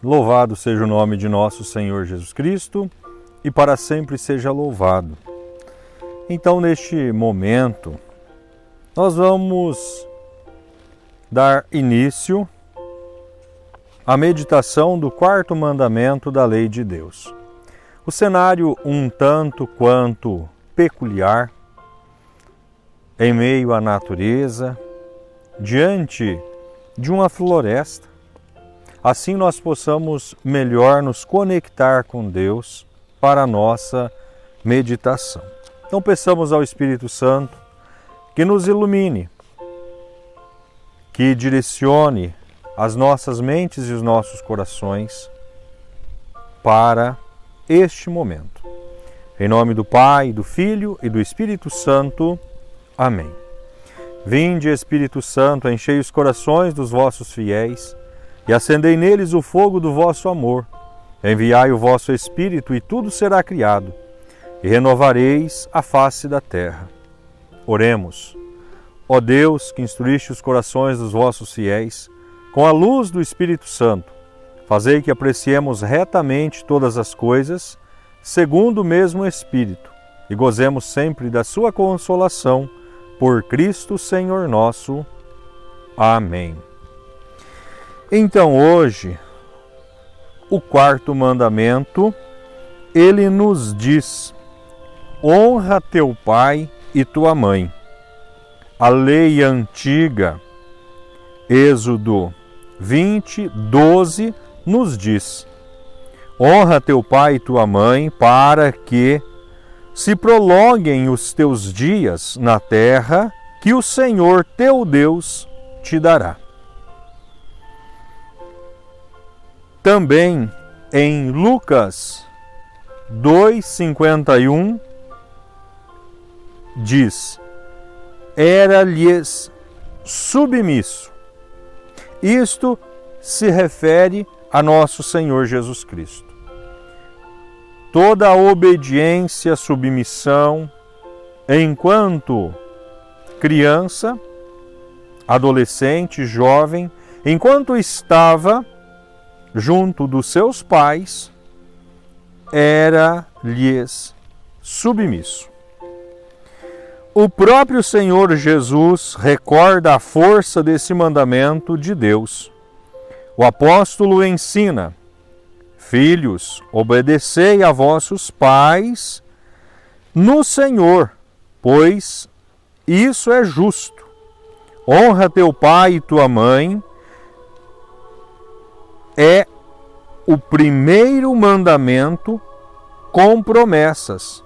Louvado seja o nome de nosso Senhor Jesus Cristo e para sempre seja louvado. Então, neste momento, nós vamos dar início à meditação do quarto mandamento da lei de Deus. O cenário um tanto quanto peculiar, em meio à natureza, diante de uma floresta. Assim nós possamos melhor nos conectar com Deus para a nossa meditação. Então peçamos ao Espírito Santo que nos ilumine, que direcione as nossas mentes e os nossos corações para este momento. Em nome do Pai, do Filho e do Espírito Santo. Amém. Vinde, Espírito Santo, enchei os corações dos vossos fiéis e acendei neles o fogo do vosso amor. Enviai o vosso Espírito e tudo será criado, e renovareis a face da terra. Oremos. Ó Deus, que instruíste os corações dos vossos fiéis, com a luz do Espírito Santo, fazei que apreciemos retamente todas as coisas, segundo o mesmo Espírito, e gozemos sempre da sua consolação, por Cristo Senhor nosso. Amém. Então hoje, o quarto mandamento, ele nos diz: honra teu pai e tua mãe. A lei antiga, Êxodo 20, 12, nos diz: honra teu pai e tua mãe para que se prolonguem os teus dias na terra que o Senhor teu Deus te dará. Também em Lucas 2,51 diz: era-lhes submisso. Isto se refere a nosso Senhor Jesus Cristo. Toda a obediência, submissão, enquanto criança, adolescente, jovem, enquanto estava junto dos seus pais, era-lhes submisso. O próprio Senhor Jesus recorda a força desse mandamento de Deus. O apóstolo ensina: filhos, obedecei a vossos pais no Senhor, pois isso é justo. Honra teu pai e tua mãe é o primeiro mandamento com promessas,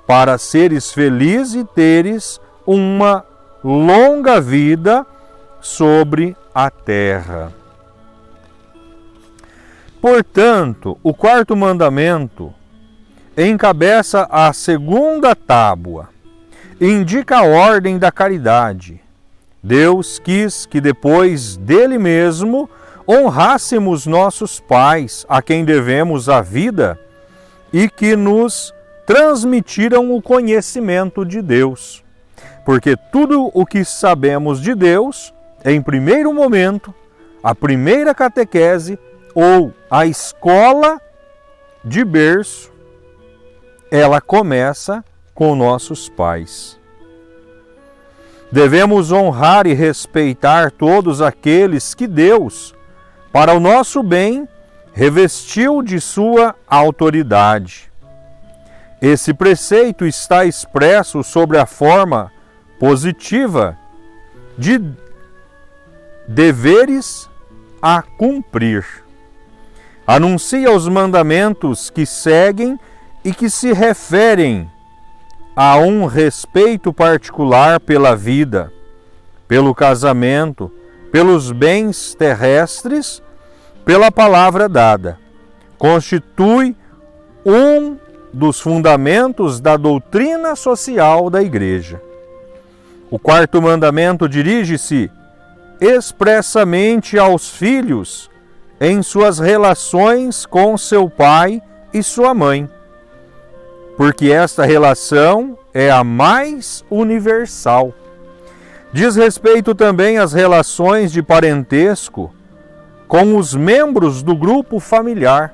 para seres felizes e teres uma longa vida sobre a terra. Portanto, o quarto mandamento encabeça a segunda tábua, indica a ordem da caridade. Deus quis que depois dele mesmo honrássemos nossos pais, a quem devemos a vida e que nos transmitiram o conhecimento de Deus. Porque tudo o que sabemos de Deus, em primeiro momento, a primeira catequese ou a escola de berço, ela começa com nossos pais. Devemos honrar e respeitar todos aqueles que Deus, para o nosso bem, revestiu de sua autoridade. Esse preceito está expresso sobre a forma positiva de deveres a cumprir. Anuncia os mandamentos que seguem e que se referem a um respeito particular pela vida, pelo casamento, pelos bens terrestres, pela palavra dada. Constitui um dos fundamentos da doutrina social da Igreja. O quarto mandamento dirige-se expressamente aos filhos em suas relações com seu pai e sua mãe, porque esta relação é a mais universal. Diz respeito também às relações de parentesco com os membros do grupo familiar.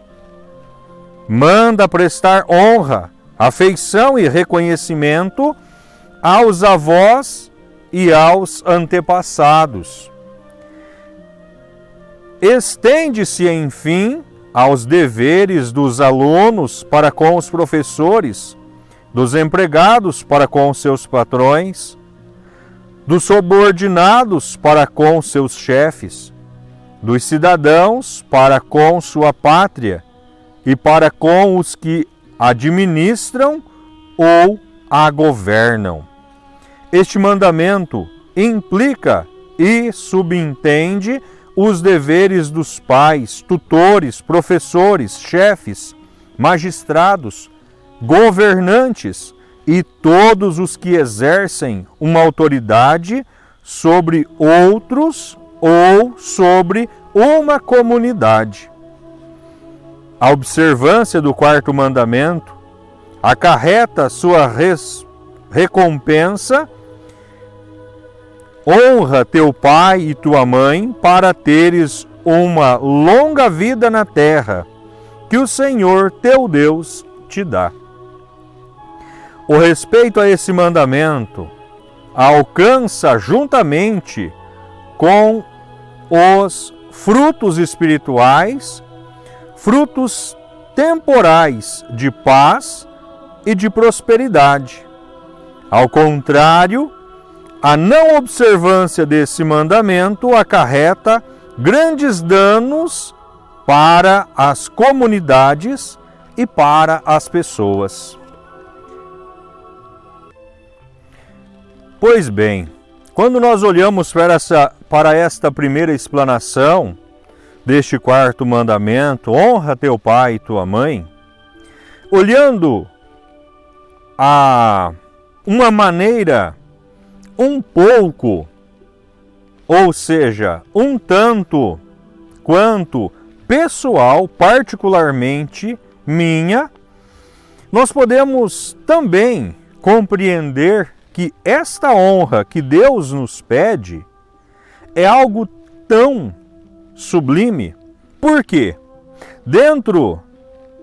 Manda prestar honra, afeição e reconhecimento aos avós e aos antepassados. Estende-se, enfim, aos deveres dos alunos para com os professores, dos empregados para com seus patrões, dos subordinados para com seus chefes, dos cidadãos para com sua pátria e para com os que administram ou a governam. Este mandamento implica e subentende os deveres dos pais, tutores, professores, chefes, magistrados, governantes e todos os que exercem uma autoridade sobre outros ou sobre uma comunidade. A observância do quarto mandamento acarreta sua recompensa. Honra teu pai e tua mãe para teres uma longa vida na terra, que o Senhor teu Deus te dá. O respeito a esse mandamento alcança juntamente com os frutos espirituais, frutos temporais de paz e de prosperidade. Ao contrário, a não observância desse mandamento acarreta grandes danos para as comunidades e para as pessoas. Pois bem, quando nós olhamos para esta primeira explanação deste quarto mandamento, honra teu pai e tua mãe, olhando a uma maneira um pouco, ou seja, um tanto quanto pessoal, particularmente minha, nós podemos também compreender que esta honra que Deus nos pede é algo tão sublime. Por quê? Dentro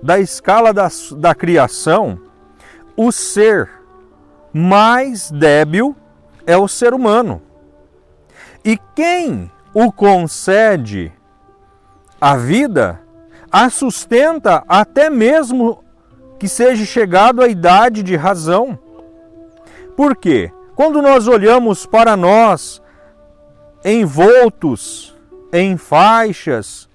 da escala da criação, o ser mais débil é o ser humano. E quem o concede a vida, a sustenta até mesmo que seja chegado à idade de razão. Por quê? Quando nós olhamos para nós envoltos em faixas,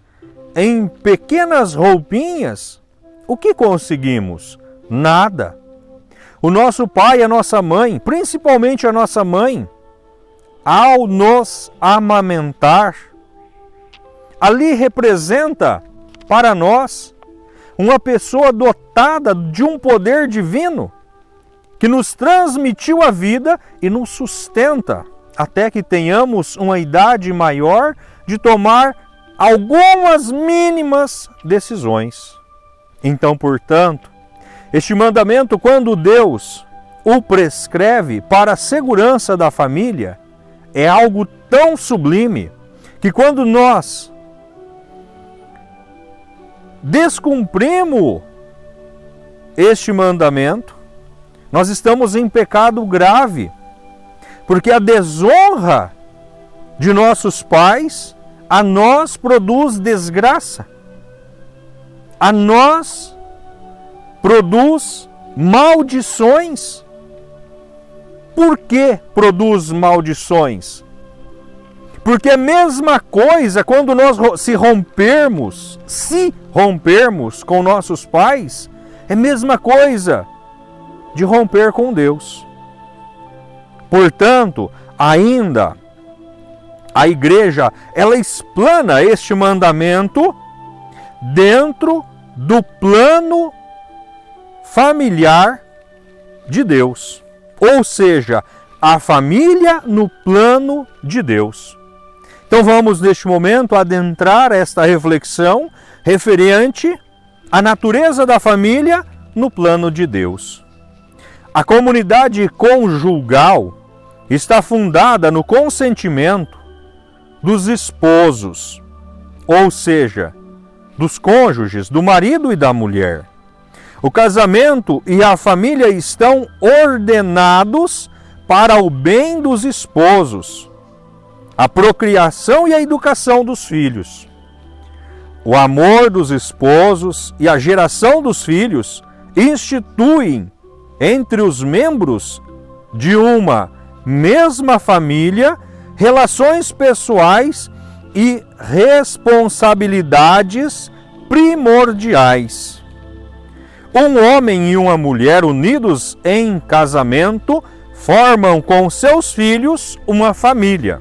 em pequenas roupinhas, o que conseguimos? Nada. O nosso pai e a nossa mãe, principalmente a nossa mãe, ao nos amamentar, ali representa para nós uma pessoa dotada de um poder divino que nos transmitiu a vida e nos sustenta até que tenhamos uma idade maior de tomar algumas mínimas decisões. Então, portanto, este mandamento, quando Deus o prescreve para a segurança da família, é algo tão sublime que quando nós descumprimos este mandamento, nós estamos em pecado grave, porque a desonra de nossos pais a nós produz desgraça, a nós produz maldições. Por que produz maldições? Porque a mesma coisa quando nós se rompermos com nossos pais, é a mesma coisa de romper com Deus. Portanto, ainda a igreja, ela explana este mandamento dentro do plano familiar de Deus. Ou seja, a família no plano de Deus. Então vamos neste momento adentrar esta reflexão referente à natureza da família no plano de Deus. A comunidade conjugal está fundada no consentimento dos esposos, ou seja, dos cônjuges, do marido e da mulher. O casamento e a família estão ordenados para o bem dos esposos, a procriação e a educação dos filhos. O amor dos esposos e a geração dos filhos instituem entre os membros de uma mesma família relações pessoais e responsabilidades primordiais. Um homem e uma mulher unidos em casamento formam com seus filhos uma família.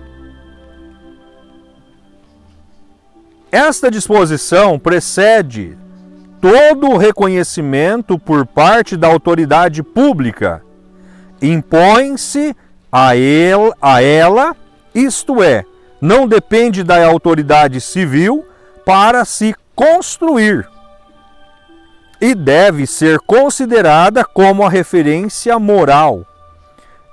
Esta disposição precede todo o reconhecimento por parte da autoridade pública. Impõe-se a ela, isto é, não depende da autoridade civil para se construir e deve ser considerada como a referência moral,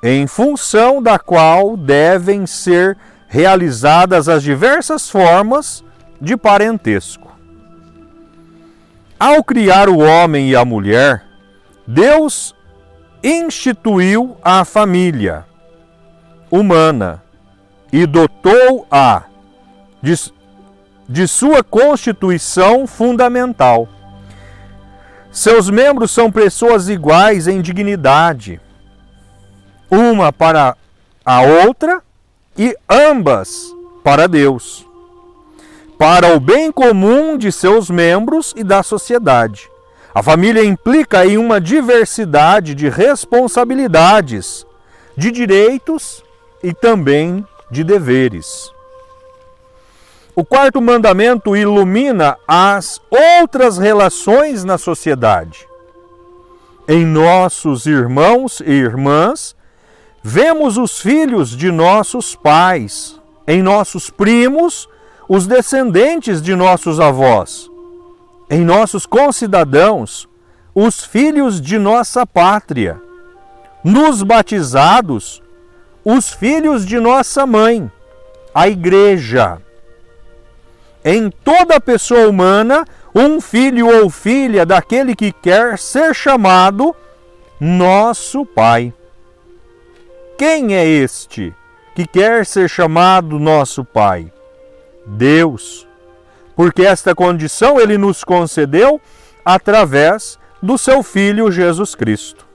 em função da qual devem ser realizadas as diversas formas de parentesco. Ao criar o homem e a mulher, Deus instituiu a família humana e dotou-a de sua constituição fundamental. Seus membros são pessoas iguais em dignidade, uma para a outra e ambas para Deus, para o bem comum de seus membros e da sociedade. A família implica em uma diversidade de responsabilidades, de direitos e também de deveres. O quarto mandamento ilumina as outras relações na sociedade. Em nossos irmãos e irmãs, vemos os filhos de nossos pais, em nossos primos, os descendentes de nossos avós, em nossos concidadãos, os filhos de nossa pátria, nos batizados, os filhos de nossa mãe, a Igreja. Em toda pessoa humana, um filho ou filha daquele que quer ser chamado nosso Pai. Quem é este que quer ser chamado nosso Pai? Deus, porque esta condição Ele nos concedeu através do seu Filho Jesus Cristo.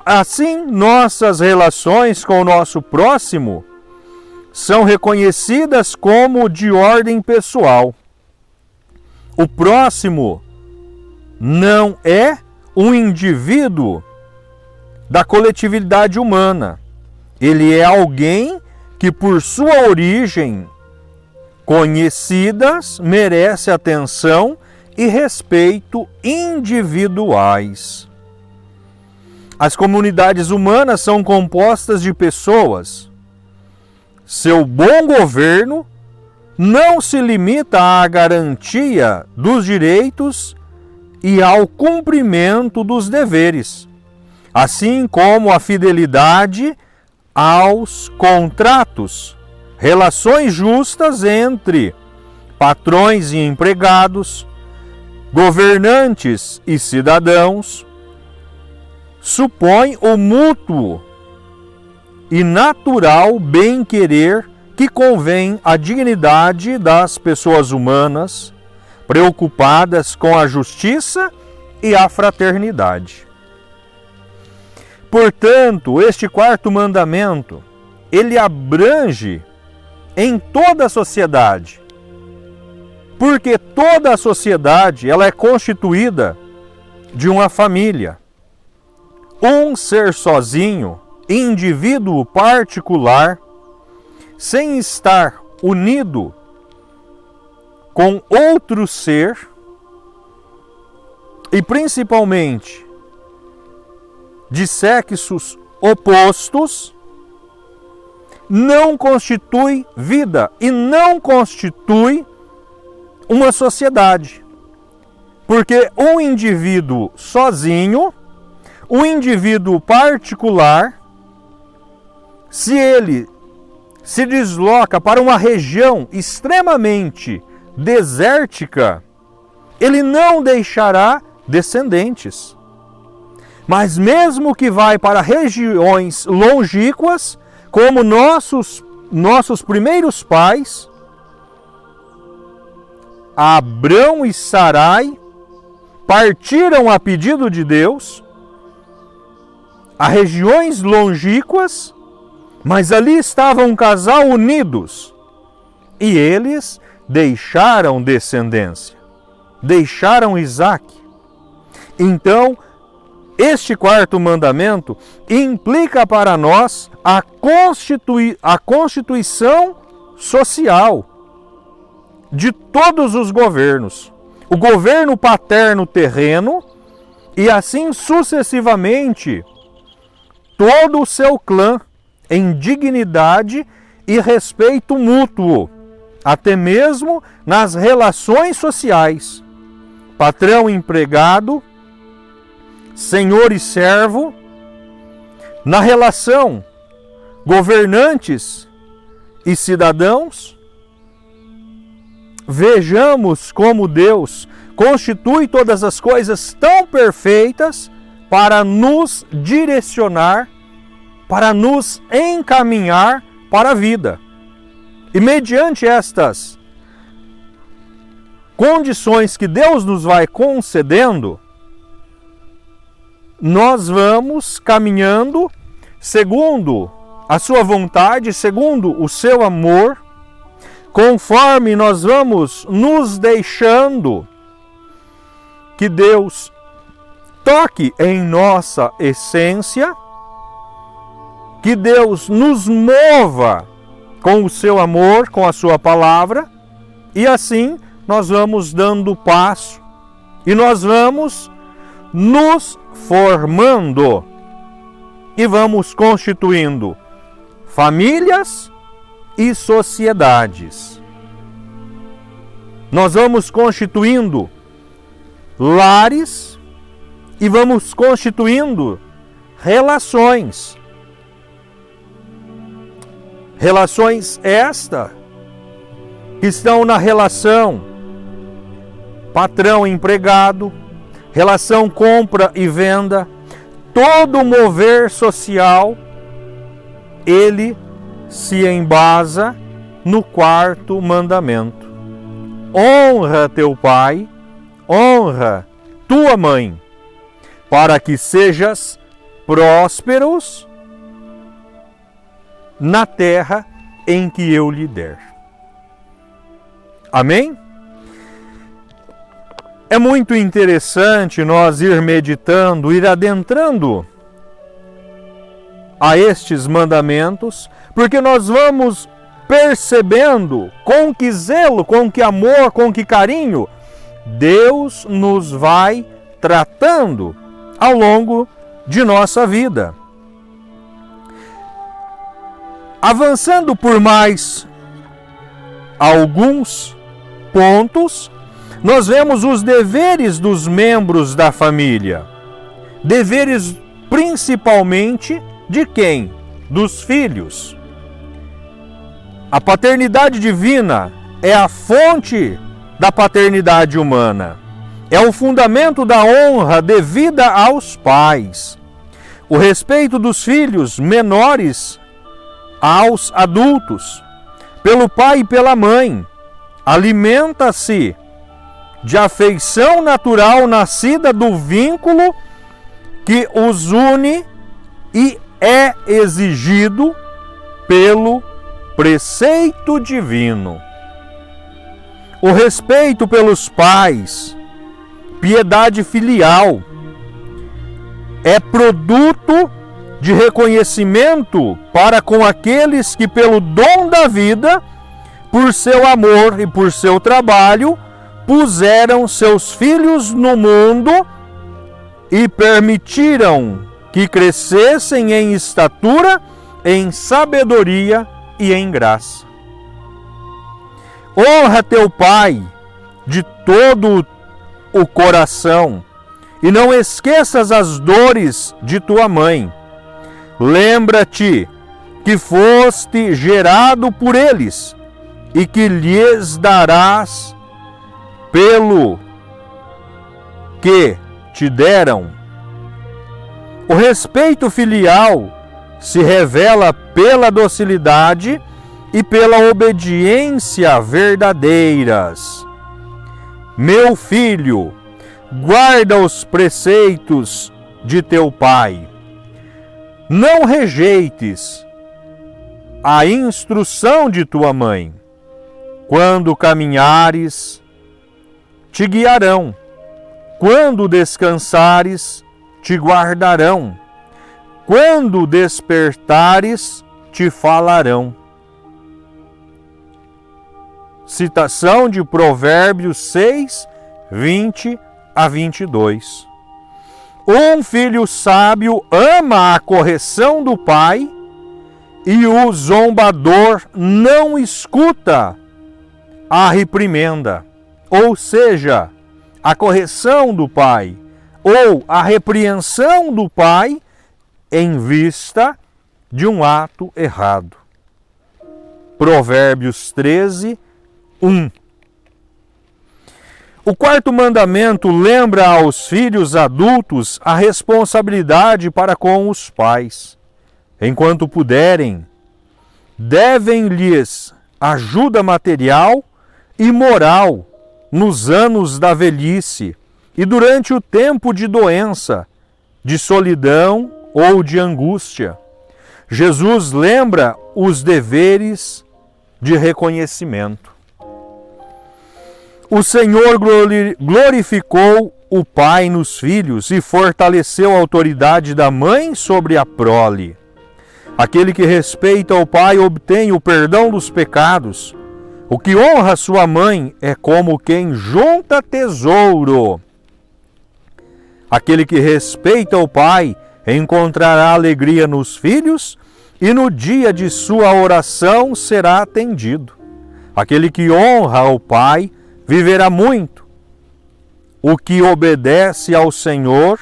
Assim, nossas relações com o nosso próximo são reconhecidas como de ordem pessoal. O próximo não é um indivíduo da coletividade humana. Ele é alguém que, por sua origem conhecidas, merece atenção e respeito individuais. As comunidades humanas são compostas de pessoas. Seu bom governo não se limita à garantia dos direitos e ao cumprimento dos deveres, assim como a fidelidade aos contratos, relações justas entre patrões e empregados, governantes e cidadãos, supõe o mútuo e natural bem-querer que convém à dignidade das pessoas humanas, preocupadas com a justiça e a fraternidade. Portanto, este quarto mandamento, ele abrange em toda a sociedade, porque toda a sociedade ela é constituída de uma família. Um ser sozinho, indivíduo particular, sem estar unido com outro ser, e principalmente de sexos opostos, não constitui vida e não constitui uma sociedade. Porque um indivíduo sozinho, um indivíduo particular, se ele se desloca para uma região extremamente desértica, ele não deixará descendentes. Mas mesmo que vai para regiões longínquas, como nossos primeiros pais, Abrão e Sarai, partiram a pedido de Deus a regiões longínquas, mas ali estava um casal unidos e eles deixaram descendência, deixaram Isaac. Então, este quarto mandamento implica para nós a constituição social de todos os governos. O governo paterno terreno e assim sucessivamente todo o seu clã em dignidade e respeito mútuo, até mesmo nas relações sociais. Patrão e empregado, senhor e servo, na relação governantes e cidadãos. Vejamos como Deus constitui todas as coisas tão perfeitas para nos direcionar, para nos encaminhar para a vida. E mediante estas condições que Deus nos vai concedendo, nós vamos caminhando segundo a sua vontade, segundo o seu amor, conforme nós vamos nos deixando que Deus toque em nossa essência, que Deus nos mova com o seu amor, com a sua palavra, e assim nós vamos dando passo e nós vamos nos formando e vamos constituindo famílias e sociedades. Nós vamos constituindo lares e vamos constituindo relações. Relações esta que estão na relação patrão-empregado, relação compra e venda, todo mover social, ele se embasa no quarto mandamento. Honra teu pai, honra tua mãe, para que sejas prósperos na terra em que eu lhe der. Amém? É muito interessante nós ir meditando, ir adentrando a estes mandamentos, porque nós vamos percebendo com que zelo, com que amor, com que carinho Deus nos vai tratando ao longo de nossa vida. Avançando por mais alguns pontos, nós vemos os deveres dos membros da família. Deveres principalmente de quem? Dos filhos. A paternidade divina é a fonte da paternidade humana. É o fundamento da honra devida aos pais. O respeito dos filhos menores aos adultos, pelo pai e pela mãe, alimenta-se de afeição natural nascida do vínculo que os une e é exigido pelo preceito divino. O respeito pelos pais, piedade filial, é produto de reconhecimento para com aqueles que, pelo dom da vida, por seu amor e por seu trabalho, puseram seus filhos no mundo e permitiram que crescessem em estatura, em sabedoria e em graça. Honra teu pai de todo o coração e não esqueças as dores de tua mãe. Lembra-te que foste gerado por eles e que lhes darás pelo que te deram. O respeito filial se revela pela docilidade e pela obediência verdadeiras. Meu filho, guarda os preceitos de teu pai. Não rejeites a instrução de tua mãe. Quando caminhares, te guiarão. Quando descansares, te guardarão. Quando despertares, te falarão. Citação de Provérbios 6, 20 a 22. Um filho sábio ama a correção do pai, e o zombador não escuta a reprimenda, ou seja, a correção do pai, ou a repreensão do pai em vista de um ato errado. Provérbios 13, 1. O quarto mandamento lembra aos filhos adultos a responsabilidade para com os pais. Enquanto puderem, devem-lhes ajuda material e moral nos anos da velhice e durante o tempo de doença, de solidão ou de angústia. Jesus lembra os deveres de reconhecimento. O Senhor glorificou o pai nos filhos e fortaleceu a autoridade da mãe sobre a prole. Aquele que respeita o pai obtém o perdão dos pecados. O que honra sua mãe é como quem junta tesouro. Aquele que respeita o pai encontrará alegria nos filhos e no dia de sua oração será atendido. Aquele que honra o pai viverá muito. O que obedece ao Senhor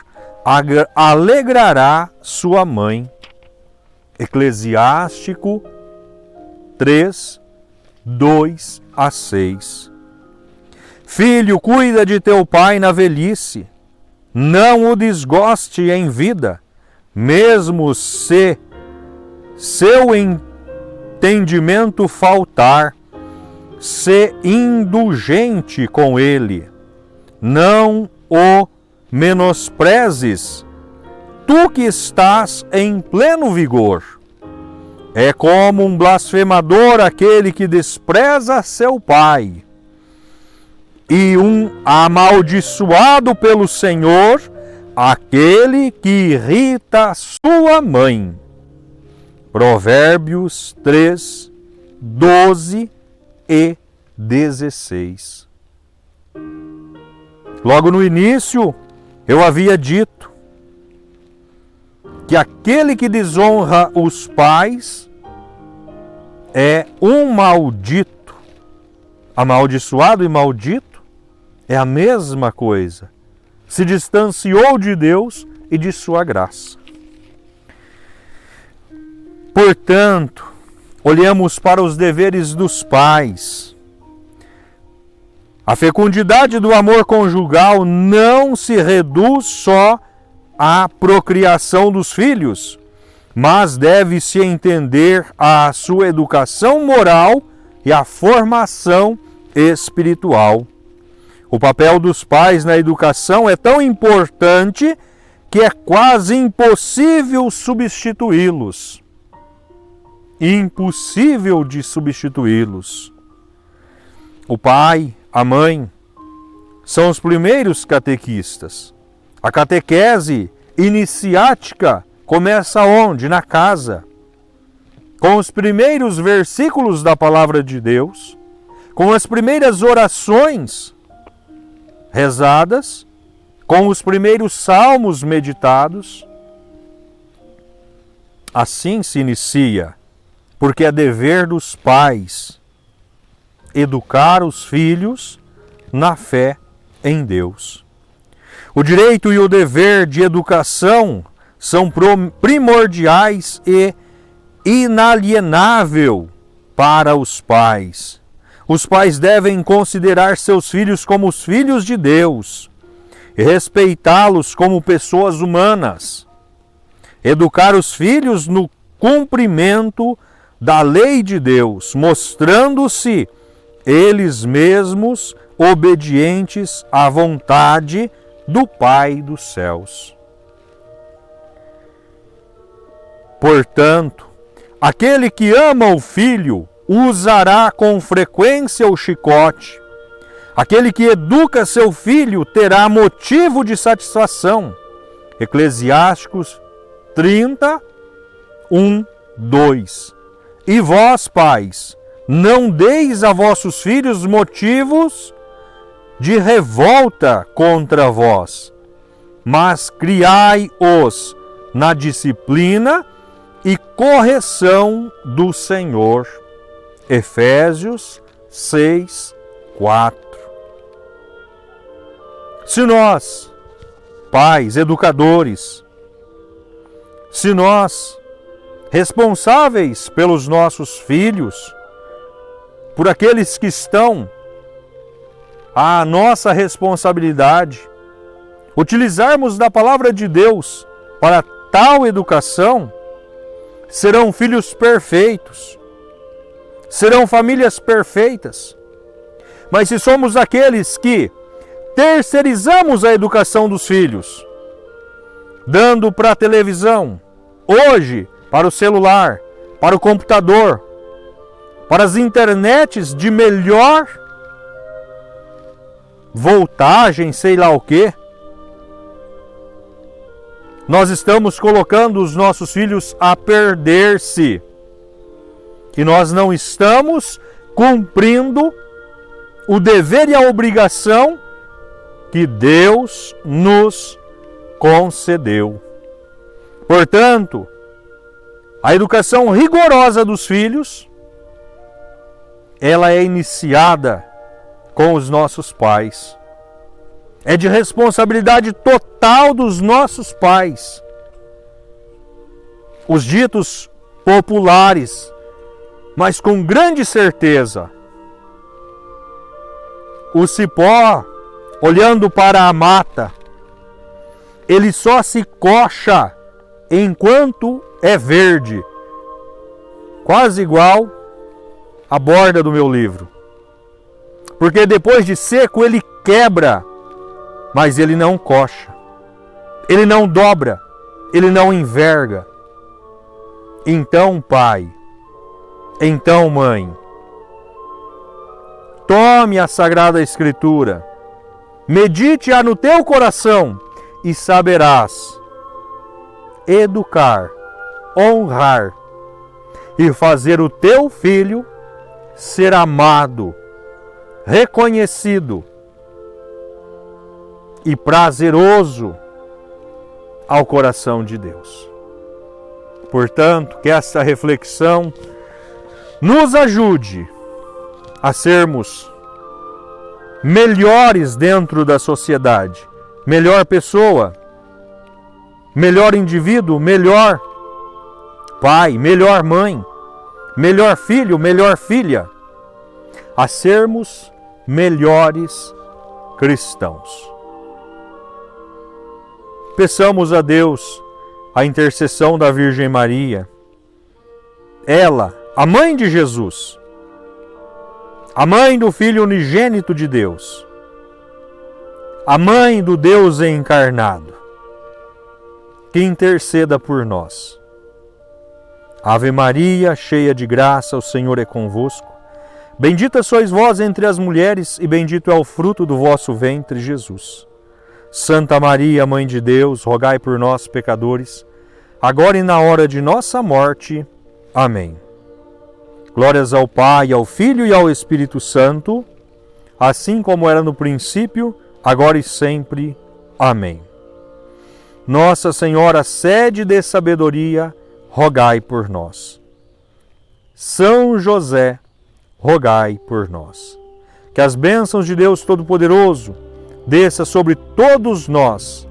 alegrará sua mãe. Eclesiástico 3, 2 a 6. Filho, cuida de teu pai na velhice. Não o desgoste em vida, mesmo se seu entendimento faltar. Sê indulgente com ele. Não o menosprezes, tu que estás em pleno vigor. É como um blasfemador aquele que despreza seu pai, e um amaldiçoado pelo Senhor aquele que irrita sua mãe. Provérbios 3, 12 e 16. Logo no início, eu havia dito que aquele que desonra os pais é um maldito. Amaldiçoado e maldito é a mesma coisa. Se distanciou de Deus e de sua graça. Portanto, olhamos para os deveres dos pais. A fecundidade do amor conjugal não se reduz só à procriação dos filhos, mas deve-se entender a sua educação moral e a formação espiritual. O papel dos pais na educação é tão importante que é quase impossível substituí-los. Impossível de substituí-los. O pai, a mãe, são os primeiros catequistas. A catequese iniciática começa onde? Na casa. Com os primeiros versículos da palavra de Deus, com as primeiras orações rezadas, com os primeiros salmos meditados. Assim se inicia, porque é dever dos pais educar os filhos na fé em Deus. O direito e o dever de educação são primordiais e inalienável para os pais. Os pais devem considerar seus filhos como os filhos de Deus e respeitá-los como pessoas humanas. Educar os filhos no cumprimento da lei de Deus, mostrando-se eles mesmos obedientes à vontade do Pai dos céus. Portanto, aquele que ama o filho usará com frequência o chicote. Aquele que educa seu filho terá motivo de satisfação. Eclesiásticos 30, 1, 2. E vós, pais, não deis a vossos filhos motivos de revolta contra vós, mas criai-os na disciplina e correção do Senhor. Efésios 6, 4. Se nós, pais, educadores, se nós, responsáveis pelos nossos filhos, por aqueles que estão à nossa responsabilidade, utilizarmos da palavra de Deus para tal educação, serão filhos perfeitos, serão famílias perfeitas. Mas se somos aqueles que terceirizamos a educação dos filhos, dando para a televisão, hoje para o celular, para o computador, para as internets de melhor voltagem, sei lá o quê, nós estamos colocando os nossos filhos a perder-se. E nós não estamos cumprindo o dever e a obrigação que Deus nos concedeu. Portanto, a educação rigorosa dos filhos, ela é iniciada com os nossos pais. É de responsabilidade total dos nossos pais. Os ditos populares, mas com grande certeza, o cipó, olhando para a mata, ele só se coça enquanto é verde. Quase igual a borda do meu livro. Porque depois de seco ele quebra, mas ele não coça, ele não dobra, ele não enverga. Então, pai, então, mãe, tome a Sagrada Escritura, medite-a no teu coração e saberás educar, honrar e fazer o teu filho ser amado, reconhecido e prazeroso ao coração de Deus. Portanto, que esta reflexão nos ajude a sermos melhores dentro da sociedade, melhor pessoa, melhor indivíduo, melhor pai, melhor mãe, melhor filho, melhor filha, a sermos melhores cristãos. Peçamos a Deus a intercessão da Virgem Maria, ela, a mãe de Jesus, a mãe do Filho unigênito de Deus, a mãe do Deus encarnado, que interceda por nós. Ave Maria, cheia de graça, o Senhor é convosco. Bendita sois vós entre as mulheres, e bendito é o fruto do vosso ventre, Jesus. Santa Maria, Mãe de Deus, rogai por nós, pecadores, agora e na hora de nossa morte. Amém. Glórias ao Pai, ao Filho e ao Espírito Santo, assim como era no princípio, agora e sempre. Amém. Nossa Senhora, sede de sabedoria, rogai por nós. São José, rogai por nós. Que as bênçãos de Deus Todo-Poderoso desça sobre todos nós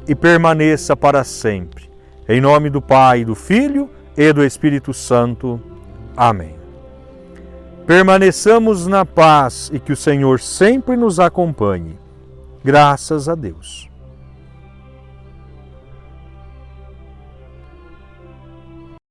e permaneça para sempre. Em nome do Pai, do Filho e do Espírito Santo. Amém. Permaneçamos na paz e que o Senhor sempre nos acompanhe. Graças a Deus.